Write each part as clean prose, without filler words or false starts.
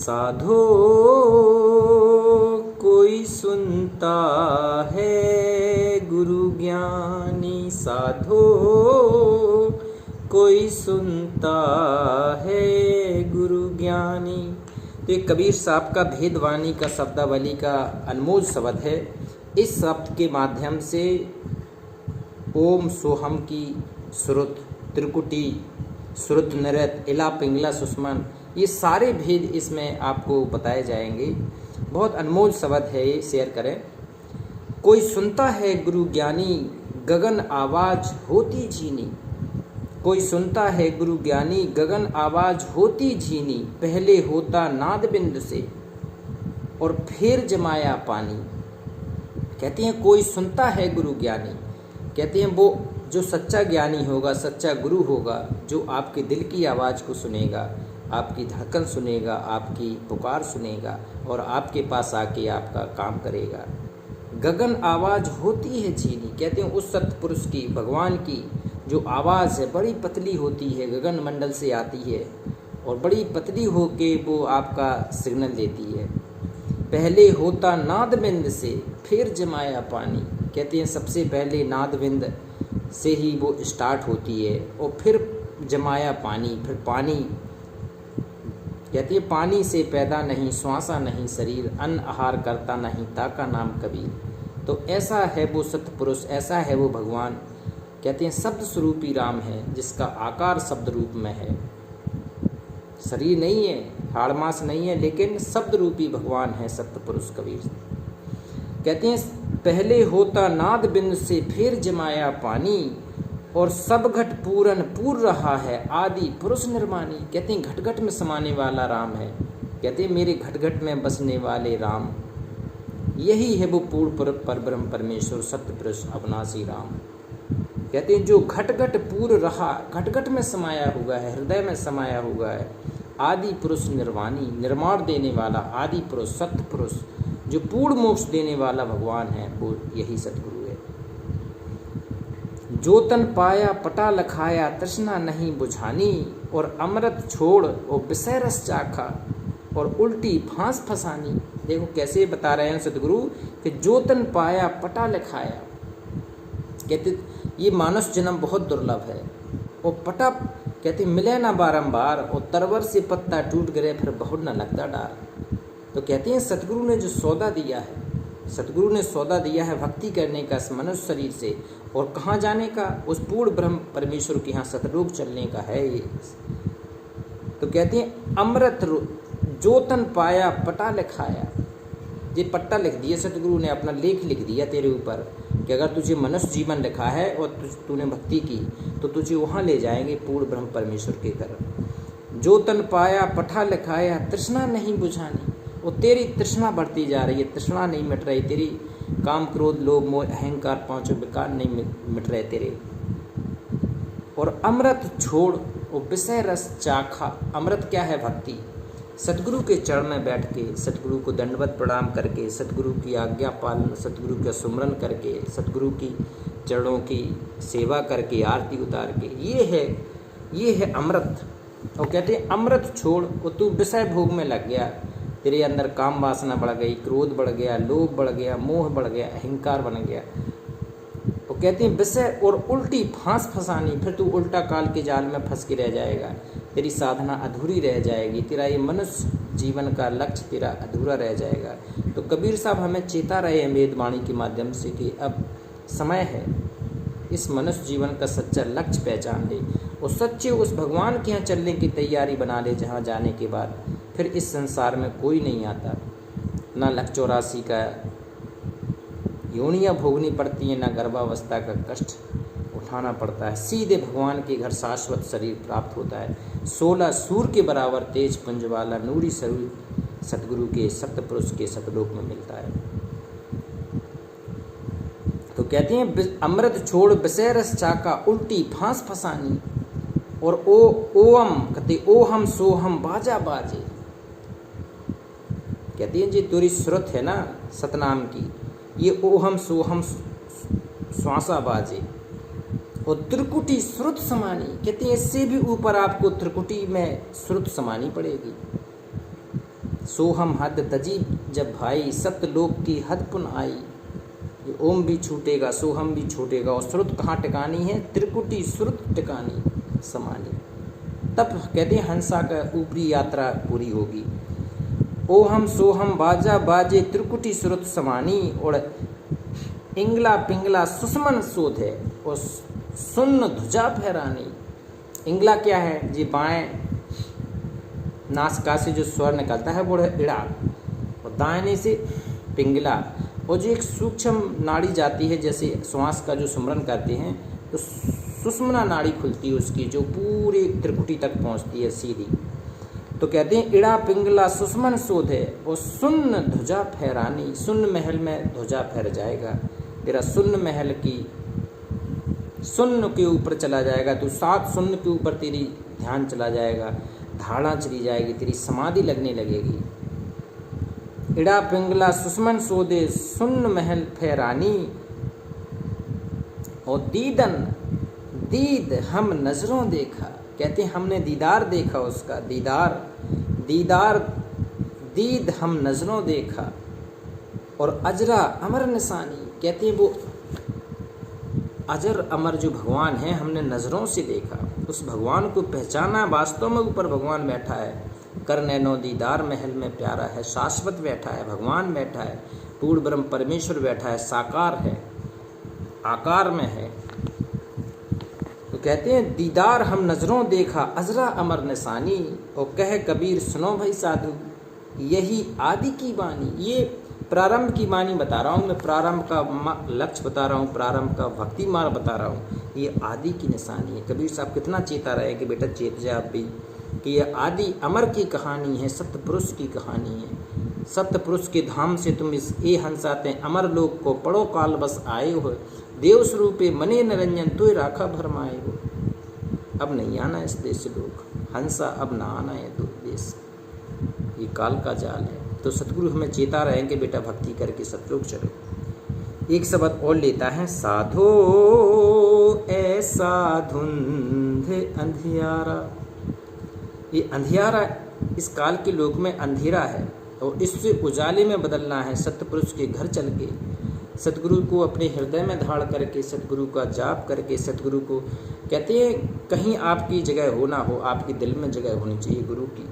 साधो कोई सुनता है गुरु ज्ञानी, साधो कोई सुनता है गुरु ज्ञानी। तो ये कबीर साहब का भेदवाणी का शब्दावली का अनमोल शब्द है। इस शब्द के माध्यम से ओम सोहम की श्रुत, त्रिकुटी, श्रुत, नृत, इला, पिंगला, सुषमन, ये सारे भेद इसमें आपको बताए जाएंगे। बहुत अनमोल शब्द है ये, शेयर करें। कोई सुनता है गुरु ज्ञानी, गगन आवाज होती झीनी। कोई सुनता है गुरु ज्ञानी, गगन आवाज होती झीनी। पहले होता नाद बिंद से और फिर जमाया पानी। कहते हैं कोई सुनता है गुरु ज्ञानी, कहते हैं वो जो सच्चा ज्ञानी होगा, सच्चा गुरु होगा, जो आपके दिल की आवाज़ को सुनेगा, आपकी धड़कन सुनेगा, आपकी पुकार सुनेगा और आपके पास आके आपका काम करेगा। गगन आवाज़ होती है झीनी, कहते हैं उस सत्पुरुष की, भगवान की जो आवाज़ है बड़ी पतली होती है, गगन मंडल से आती है और बड़ी पतली होके वो आपका सिग्नल देती है। पहले होता नादबिंद से फिर जमाया पानी, कहते हैं सबसे पहले नादबिंद से ही वो स्टार्ट होती है और फिर जमाया पानी, फिर पानी। कहते हैं पानी से पैदा नहीं, श्वासा नहीं शरीर, अन्न आहार करता नहीं, ताका नाम कबीर। तो ऐसा है वो सतपुरुष, ऐसा है वो भगवान। कहते हैं शब्द स्वरूपी राम है, जिसका आकार शब्द रूप में है। शरीर नहीं है, हाड़ मांस नहीं है, लेकिन शब्द रूपी भगवान है सतपुरुष कबीर। कहते हैं पहले होता नाद बिंद से फिर जमाया पानी और सब घट पूरन पूर रहा है, आदि पुरुष निर्माणी। कहते हैं घट घट में समाने वाला राम है। कहते हैं मेरे घट घट में बसने वाले राम, यही है वो पूर्ण परब्रह्म परमेश्वर सत्य पुरुष अविनाशी राम। कहते हैं जो घट घट पूर रहा, घट घट में समाया हुआ है, हृदय में समाया हुआ है। आदि पुरुष निर्वाणी, निर्माण देने वाला आदि पुरुष, सत्य पुरुष, जो पूर्ण मोक्ष देने वाला भगवान है, वो यही सतगुरु है। जो तन पाया पटा लखाया, तृष्णा नहीं बुझानी और अमृत छोड़ और विषय रस चाखा और उल्टी फांस फसानी। देखो कैसे बता रहे हैं सतगुरु कि जो तन पाया पटा लखाया। कहते ये मानस जन्म बहुत दुर्लभ है और पटा कहते मिले ना बारंबार और तरवर से पत्ता टूट गए फिर बहुत न लगता डार। तो कहते हैं सतगुरु ने जो सौदा दिया है, सतगुरु ने सौदा दिया है भक्ति करने का इस मनुष्य शरीर से और कहाँ जाने का, उस पूर्ण ब्रह्म परमेश्वर के यहाँ सतलोक चलने का है ये। तो कहते हैं अमृत जो तन पाया पटा लिखाया, ये पट्टा लिख दिया सतगुरु ने, अपना लेख लिख दिया तेरे ऊपर कि अगर तुझे मनुष्य जीवन लिखा है और तूने भक्ति की तो तुझे वहाँ ले जाएंगे पूर्ण ब्रह्म परमेश्वर के घर। जो तन पाया पठा लिखाया, तृष्णा नहीं बुझानी। और तेरी तृष्णा बढ़ती जा रही है, तृष्णा नहीं मिट रही तेरी, काम क्रोध लोभ मोह अहंकार पांचों विकार नहीं मिट रहे तेरे। और अमृत छोड़ और विषय रस चाखा। अमृत क्या है? भक्ति। सतगुरु के चरण में बैठ के, सतगुरु को दंडवत प्रणाम करके, सतगुरु की आज्ञा पालन, सतगुरु का सुमरन करके, सतगुरु की चरणों की सेवा करके, आरती उतार के, ये है अमृत। और कहते हैं अमृत छोड़ और तू विषय भोग में लग गया, तेरे अंदर काम वासना बढ़ गई, क्रोध बढ़ गया, लोभ बढ़ गया, मोह बढ़ गया, अहंकार बन गया। और कहते हैं विषय और उल्टी फांस फंसानी, फिर तू उल्टा काल के जाल में फंस के रह जाएगा, तेरी साधना अधूरी रह जाएगी, तेरा ये मनुष्य जीवन का लक्ष्य तेरा अधूरा रह जाएगा। तो कबीर साहब हमें चेता रहे हैं वेदवाणी के माध्यम से कि अब समय है इस मनुष्य जीवन का सच्चा लक्ष्य पहचान ले और सच्चे उस भगवान के यहाँ चलने की तैयारी बना ले, जहाँ जाने के बाद फिर इस संसार में कोई नहीं आता। ना लख 84 का योनियाँ भोगनी पड़ती हैं, ना गर्भावस्था का कष्ट उठाना पड़ता है, सीधे भगवान के घर शाश्वत शरीर प्राप्त होता है। 16 सूर्य के बराबर तेज पुंज वाला नूरी शरीर सतगुरु के सतपुरुष के सतलोक में मिलता है। तो कहते हैं अमृत छोड़ विषय रस चाका, उल्टी फांस फसानी। और ओम कहते ओ हम सो हम बाजा बाजे। कहते हैं जी तेरी श्रुत है ना सतनाम की, ये ओ हम सो हम श्वासा बाजे। और त्रिकुटी श्रुत समानी, कहते हैं इससे भी ऊपर आपको त्रिकुटी में श्रुत समानी पड़ेगी। सोहम हद तजी जब भाई, सत्यलोक की हद पुन आई। ये ओम भी छूटेगा, सोहम भी छूटेगा, और श्रुत कहाँ टिकानी है? त्रिकुटी श्रुत टिकानी समानी। तब कहते हैं हंसा का ऊपरी यात्रा पूरी होगी। ओहम सोहम बाजा बाजे त्रिकुटी श्रुत समानी, और इंगला पिंगला सुषमन शोध है, और सुन्न ध्वजा फहरानी। इंगला क्या है? जी बाएं नासिका से जो स्वर निकलता है वो है इड़ा, और दाहिने से पिंगला, और जो एक सूक्ष्म नाड़ी जाती है, जैसे श्वास का जो सुमरन करते हैं तो सुषमना नाड़ी खुलती है उसकी, जो पूरे त्रिकुटी तक पहुंचती है सीधी। तो कहते हैं इड़ा पिंगला सुषमन शोध है, और सुन्न ध्वजा फहरानी। सुन्न महल में ध्वजा फहर जाएगा तेरा, सुन्न महल की सुन्न के ऊपर चला जाएगा, तो 7 सुन्न के ऊपर तेरी ध्यान चला जाएगा, धारणा चली जाएगी, तेरी समाधि लगने लगेगी। इड़ा पिंगला सुषमन सोदे सुन्न महल फहरानी, और दीदन दीद हम नजरों देखा। कहते हैं हमने दीदार देखा उसका, दीदार दीदार दीद हम नजरों देखा, और अजरा अमर निशानी। कहते हैं वो अजर अमर जो भगवान है हमने नज़रों से देखा, उस भगवान को पहचाना। वास्तव में ऊपर भगवान बैठा है, कर नैनो दीदार महल में प्यारा है, शाश्वत बैठा है, भगवान बैठा है, पूर्ण ब्रह्म परमेश्वर बैठा है, साकार है, आकार में है। तो कहते हैं दीदार हम नज़रों देखा, अजरा अमर निशानी, और कह कबीर सुनो भाई साधु, यही आदि की वाणी। ये प्रारंभ की वाणी बता रहा हूँ मैं, प्रारंभ का लक्ष्य बता रहा हूँ, प्रारंभ का भक्ति मार्ग बता रहा हूँ। ये आदि की निशानी है। कबीर साहब कितना चेता रहे कि बेटा चेत जा आप भी, कि ये आदि अमर की कहानी है, सत्य पुरुष की कहानी है। सत्य पुरुष के धाम से तुम इस ए हंसाते अमर लोक को पढ़ो काल बस आए हो, देव स्वरूपे मने निरंजन तो राखा भरमाए हो। अब नहीं आना इस देश से लोग, हंसा अब ना आना है दो देश, ये काल का जाल है। तो सतगुरु हमें चेता रहे कि बेटा भक्ति करके सतलोक चलो। एक शब्द और लेता है, साधो ऐसा धुंध अंधियारा। ये अंधियारा इस काल के लोक में अंधेरा है, और इससे उजाले में बदलना है। सतपुरुष के घर चल के, सतगुरु को अपने हृदय में धारण करके, सतगुरु का जाप करके, सतगुरु को कहते हैं कहीं आपकी जगह हो ना हो, आपके दिल में जगह होनी चाहिए गुरु की।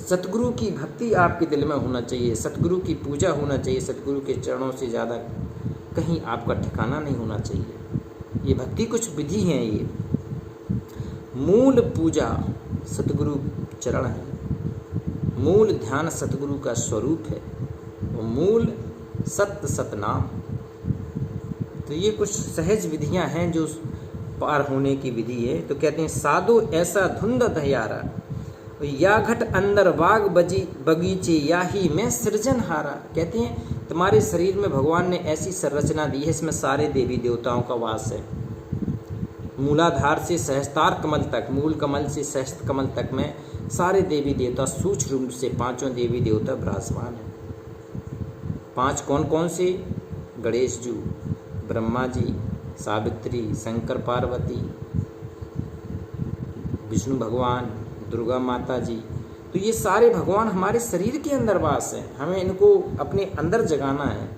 सतगुरु की भक्ति आपके दिल में होना चाहिए, सतगुरु की पूजा होना चाहिए, सतगुरु के चरणों से ज़्यादा कहीं आपका ठिकाना नहीं होना चाहिए। ये भक्ति कुछ विधि हैं, ये मूल पूजा सतगुरु चरण है, मूल ध्यान सतगुरु का स्वरूप है, और मूल सत्य सतनाम। तो ये कुछ सहज विधियां हैं जो पार होने की विधि है। तो कहते हैं साधो ऐसा धुंध दयारा, या घट अंदर बाग बगीचे याही में सृजन हारा। कहते हैं तुम्हारे शरीर में भगवान ने ऐसी संरचना दी है, इसमें सारे देवी देवताओं का वास है। मूलाधार से सहस्त्रार कमल तक, मूल कमल से सहस्त्र कमल तक में सारे देवी देवता सूक्ष्म रूप से 5 देवी देवता विराजमान हैं। 5 कौन कौन से? गणेश जी, ब्रह्मा जी, सावित्री, शंकर पार्वती, विष्णु भगवान, दुर्गा माता जी। तो ये सारे भगवान हमारे शरीर के अंदर वास हैं, हमें इनको अपने अंदर जगाना है।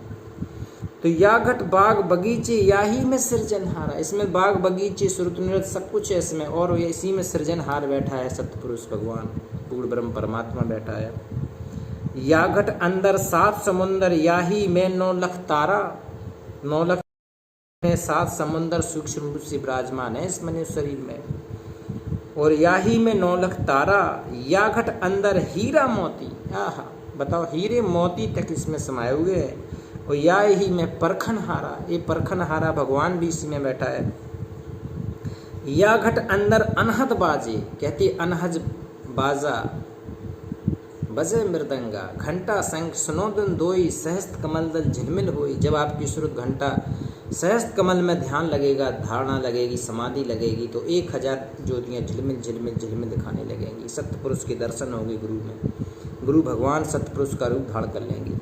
तो या घट बाग बगीचे याही में सृजनहारा, इसमें बाग बगीचे श्रुत नृत्य सब कुछ है इसमें, और इसी में सृजनहार बैठा है सतपुरुष भगवान, पूर्ण ब्रह्म परमात्मा बैठा है। या घट अंदर 7 समुंदर याही में 9 लाख तारा, 9 लाख में 7 समुंदर सूक्ष्म रूप से विराजमान है इस मनुष्य शरीर में। और याही में 9 लाख तारा, या घट अंदर हीरा मोती, आहा बताओ हीरे मोती तक इसमें समाये हुए हैं। और या ही में परखन हारा, ये परखन हारा भगवान भी इसी में बैठा है। या घट अंदर अनहद बाजे, कहती अनहज बाजा बजे मृदंगा, घंटा शंख सुनोदन दोई, सहस्त्र कमल दल झिलमिल होई। जब आपकी श्रुत घंटा सहस्त्र कमल में ध्यान लगेगा, धारणा लगेगी, समाधि लगेगी, तो 1000 ज्योतियाँ झिलमिल झिलमिल झिलमिल दिखाने लगेंगी। सत्यपुरुष के दर्शन होंगे गुरु में, गुरु भगवान सत्यपुरुष का रूप धारण कर लेंगे।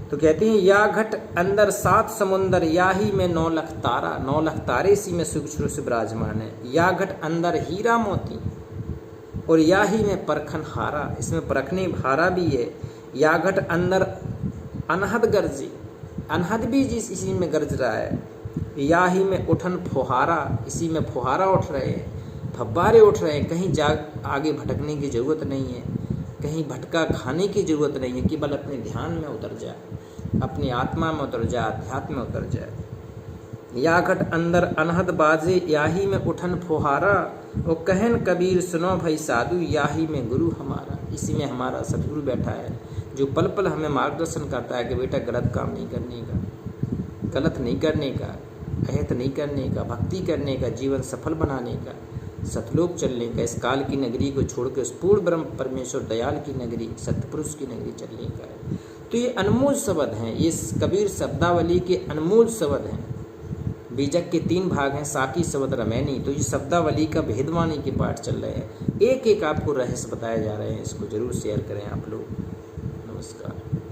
तो कहते हैं या घट अंदर 7 समुंदर याही में 9 लाख तारा, 9 लाख तारे इसी में सूक्ष्म से विराजमान है। या घट अंदर हीरा मोती, और याही में परखन हारा, इसमें परखने हारा भी है। या घट अंदर अनहद गरजी, अनहद भी जिस इसी में गरज रहा है। याही में उठन फुहारा, इसी में फुहारा उठ रहे हैं, फब्बारे उठ रहे हैं। कहीं आगे भटकने की ज़रूरत नहीं है, कहीं भटका खाने की ज़रूरत नहीं है, केवल अपने ध्यान में उतर जाए, अपनी आत्मा में उतर जाए, अध्यात्म में उतर जाए। या घट अंदर अनहद बाजे, याही में उठन फुहारा। वो कहन कबीर सुनो भाई साधु, याही में गुरु हमारा। इसी में हमारा सतगुरु बैठा है, जो पल पल हमें मार्गदर्शन करता है कि बेटा गलत काम नहीं करने का, गलत नहीं करने का, अहित नहीं करने का, भक्ति करने का, जीवन सफल बनाने का, सतलोक चलने का, इस काल की नगरी को छोड़ के उस पूर्ण ब्रह्म परमेश्वर दयाल की नगरी, सतपुरुष की नगरी चलने का है। तो ये अनमोल शब्द हैं, ये कबीर शब्दावली के अनमोल शब्द हैं। बीजक के 3 भाग हैं, साकी शब्द रमैनी। तो ये शब्दावली का भेदवाणी के पाठ चल रहे हैं, एक एक आपको रहस्य बताए जा रहे हैं। इसको जरूर शेयर करें आप लोग। नमस्कार।